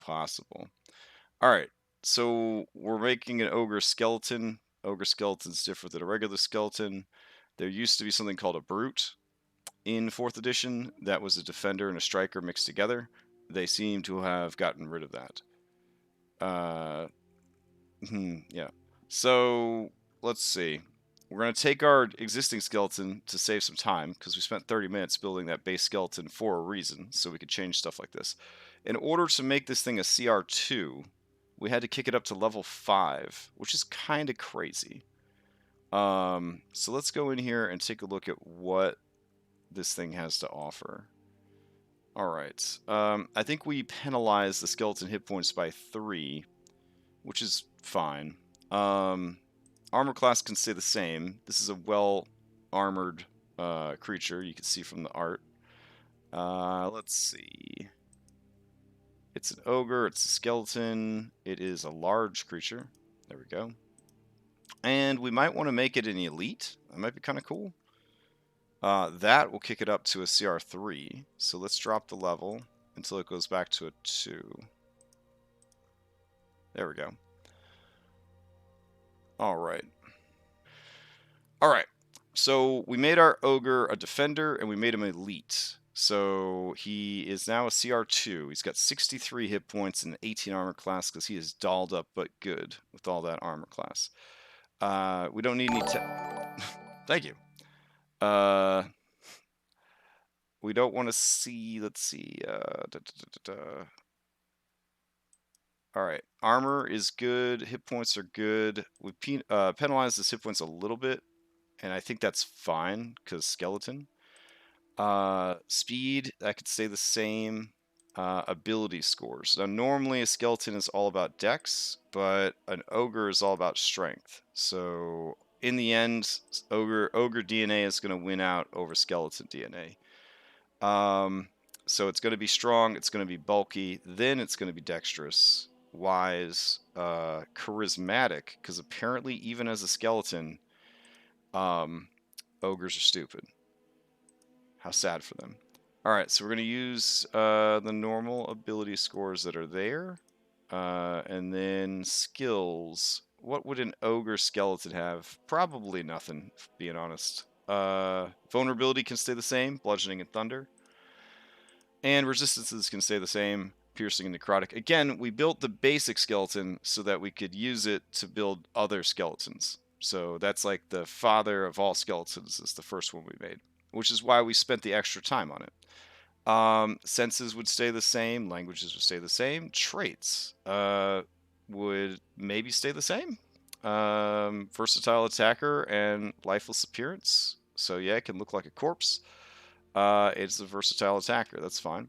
possible. Alright, so we're making an ogre skeleton. Ogre skeleton's different than a regular skeleton. There used to be something called a brute in 4th edition that was a defender and a striker mixed together. They seem to have gotten rid of that. Yeah. So, let's see. We're going to take our existing skeleton to save some time, because we spent 30 minutes building that base skeleton for a reason, so we could change stuff like this. In order to make this thing a CR2, we had to kick it up to level 5, which is kind of crazy. So let's go in here and take a look at what this thing has to offer. Alright, I think we penalize the skeleton hit points by 3, which is fine. Armor class can stay the same. This is a well-armored creature, you can see from the art. Let's see. It's an ogre, it's a skeleton, it is a large creature. There we go. And we might want to make it an elite. That might be kind of cool. That will kick it up to a CR3. So let's drop the level until it goes back to a 2. There we go. Alright. Alright. So we made our ogre a defender and we made him elite. So he is now a CR2. He's got 63 hit points and 18 armor class because he is dolled up but good with all that armor class. We don't need any Thank you. We don't want to see, let's see, Alright, armor is good, hit points are good. We penalize his hit points a little bit, and I think that's fine, because skeleton. Speed, that could stay the same. Ability scores. Now, normally a skeleton is all about dex, but an ogre is all about strength. So, in the end, ogre DNA is going to win out over skeleton DNA. So it's going to be strong, it's going to be bulky, then it's going to be dexterous, wise, charismatic, because apparently even as a skeleton, ogres are stupid. How sad for them. Alright, so we're going to use the normal ability scores that are there. And then skills. What would an ogre skeleton have? Probably nothing, being honest. Vulnerability can stay the same, bludgeoning and thunder. And resistances can stay the same, piercing and necrotic. Again, we built the basic skeleton so that we could use it to build other skeletons. So that's like the father of all skeletons is the first one we made, which is why we spent the extra time on it. Senses would stay the same, languages would stay the same, traits would maybe stay the same. Versatile attacker and lifeless appearance. So yeah, it can look like a corpse. It's a versatile attacker. That's fine.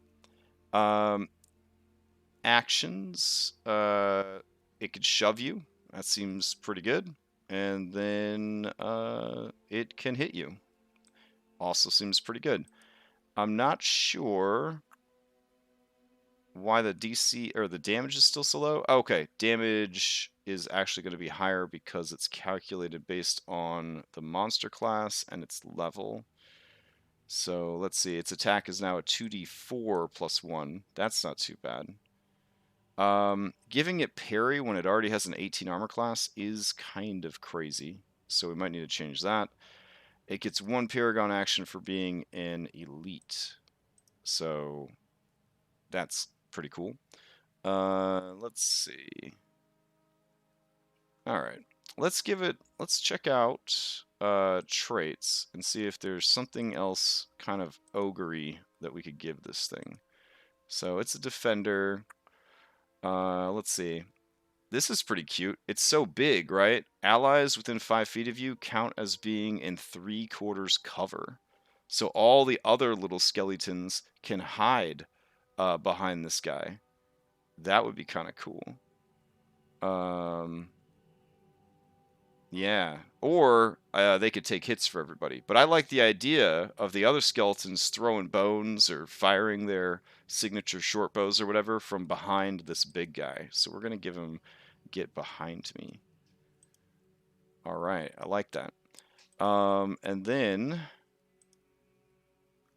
Actions. It could shove you. That seems pretty good. And then it can hit you. Also seems pretty good. I'm not sure why the DC or the damage is still so low. Okay, damage is actually going to be higher because it's calculated based on the monster class and its level. So let's see, its attack is now a 2d4 plus 1. That's not too bad. Giving it parry when it already has an 18 armor class is kind of crazy. So we might need to change that. It gets 1 Paragon action for being an elite. So that's pretty cool. Let's see. Alright. Let's check out traits and see if there's something else kind of ogre-y that we could give this thing. So it's a defender. Let's see. This is pretty cute. It's so big, right? Allies within 5 feet of you count as being in 3/4 cover. So all the other little skeletons can hide behind this guy. That would be kind of cool. Yeah, or they could take hits for everybody. But I like the idea of the other skeletons throwing bones or firing their signature short bows or whatever from behind this big guy. So we're going to give him get behind me. All right, I like that. And then,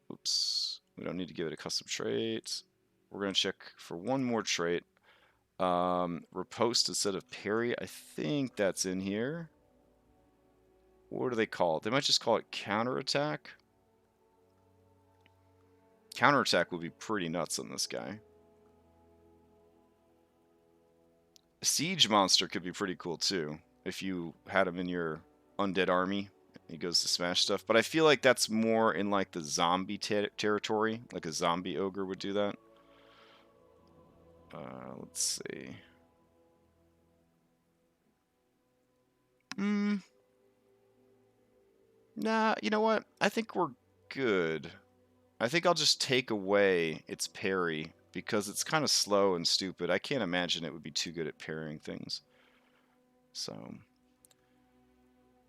oops, we don't need to give it a custom trait. We're going to check for one more trait. Riposte instead of parry. I think that's in here. What do they call it? They might just call it counterattack. Counterattack would be pretty nuts on this guy. Siege monster could be pretty cool too if you had him in your undead army. He goes to smash stuff, but I feel like that's more in like the zombie territory. Like a zombie ogre would do that. Let's see. Nah, you know what? I think we're good. I think I'll just take away its parry because it's kind of slow and stupid. I can't imagine it would be too good at parrying things. So,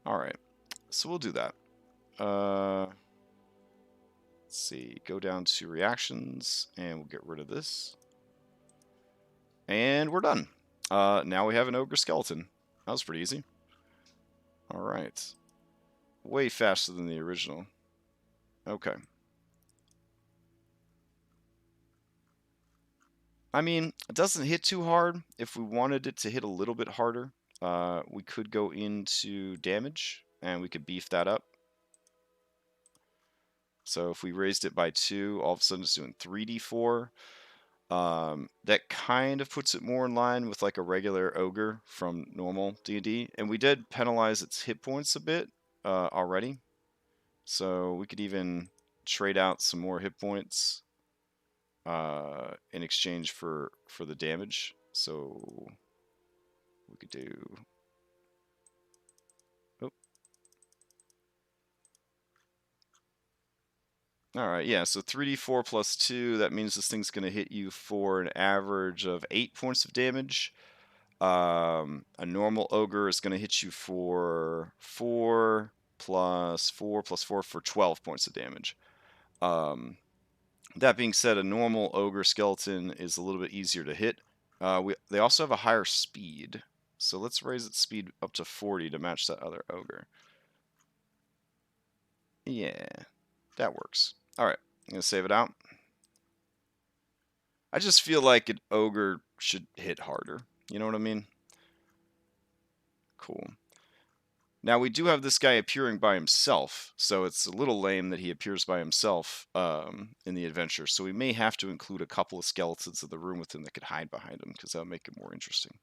all right. So we'll do that. Let's see. Go down to reactions, and we'll get rid of this. And we're done. Now we have an ogre skeleton. That was pretty easy. All right. Way faster than the original. Okay. I mean, it doesn't hit too hard. If we wanted it to hit a little bit harder, we could go into damage, and we could beef that up. So if we raised it by 2, all of a sudden it's doing 3d4. That kind of puts it more in line with like a regular ogre from normal D&D. And we did penalize its hit points a bit already. So we could even trade out some more hit points in exchange for the damage. So we could do... Oh. Alright, yeah, so 3d4 plus 2, that means this thing's going to hit you for an average of 8 points of damage. A normal ogre is going to hit you for 4 plus 4 plus 4 for 12 points of damage. That being said, a normal ogre skeleton is a little bit easier to hit. They also have a higher speed, so let's raise its speed up to 40 to match that other ogre. Yeah, that works. Alright, I'm going to save it out. I just feel like an ogre should hit harder. You know what I mean? Cool. Now, we do have this guy appearing by himself, so it's a little lame that he appears by himself in the adventure. So we may have to include a couple of skeletons in the room with him that could hide behind him, because that would make it more interesting.